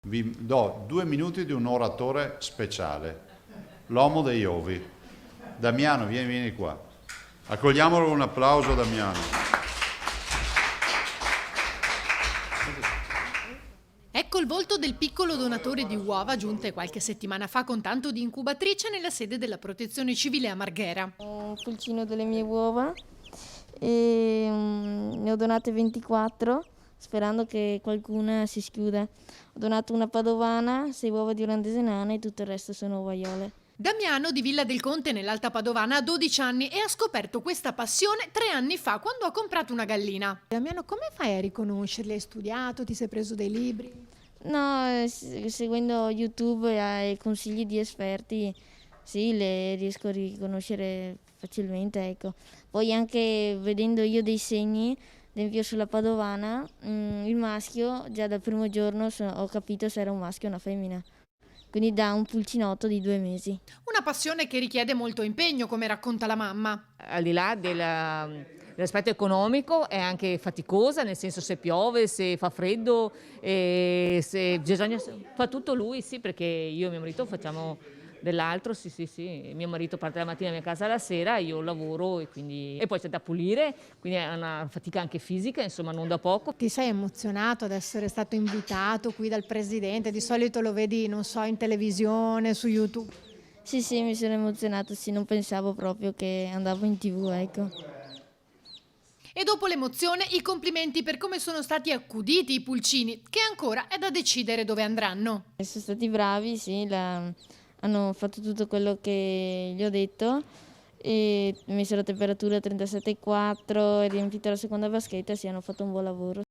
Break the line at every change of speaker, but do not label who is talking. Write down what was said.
Vi do 2 minuti di un oratore speciale, l'uomo degli ovi. Damiano, vieni qua. Accogliamolo con un applauso, Damiano.
Ecco il volto del piccolo donatore di uova giunte qualche settimana fa con tanto di incubatrice nella sede della Protezione Civile a Marghera.
Un pulcino delle mie uova e ne ho donate 24 sperando che qualcuna si schiuda. Ho donato una padovana, 6 uova di olandese nana e tutto il resto sono ovaiole.
Damiano di Villa del Conte nell'Alta Padovana ha 12 anni e ha scoperto questa passione 3 anni fa quando ha comprato una gallina.
Damiano, come fai a riconoscerli? Hai studiato? Ti sei preso dei libri?
No, seguendo YouTube e consigli di esperti, sì, le riesco a riconoscere facilmente, ecco. Poi anche vedendo io dei segni, ad esempio sulla padovana, il maschio, già dal primo giorno ho capito se era un maschio o una femmina. Quindi da un pulcinotto di 2 mesi.
Una passione che richiede molto impegno, come racconta la mamma.
Al di là dell'aspetto economico è anche faticosa, nel senso se piove, se fa freddo, se bisogna, fa tutto lui, sì, perché io e mio marito facciamo dell'altro, sì. Mio marito parte la mattina a mia casa la sera, io lavoro e poi c'è da pulire, quindi è una fatica anche fisica, insomma non da poco.
Ti sei emozionato ad essere stato invitato qui dal presidente? Di solito lo vedi, non so, in televisione, su YouTube.
Sì, mi sono emozionata, sì, non pensavo proprio che andavo in TV, ecco.
E dopo l'emozione, i complimenti per come sono stati accuditi i pulcini, che ancora è da decidere dove andranno.
Sono stati bravi, sì, hanno fatto tutto quello che gli ho detto e messo la temperatura a 37,4 e riempito la seconda vaschetta, sì, hanno fatto un buon lavoro.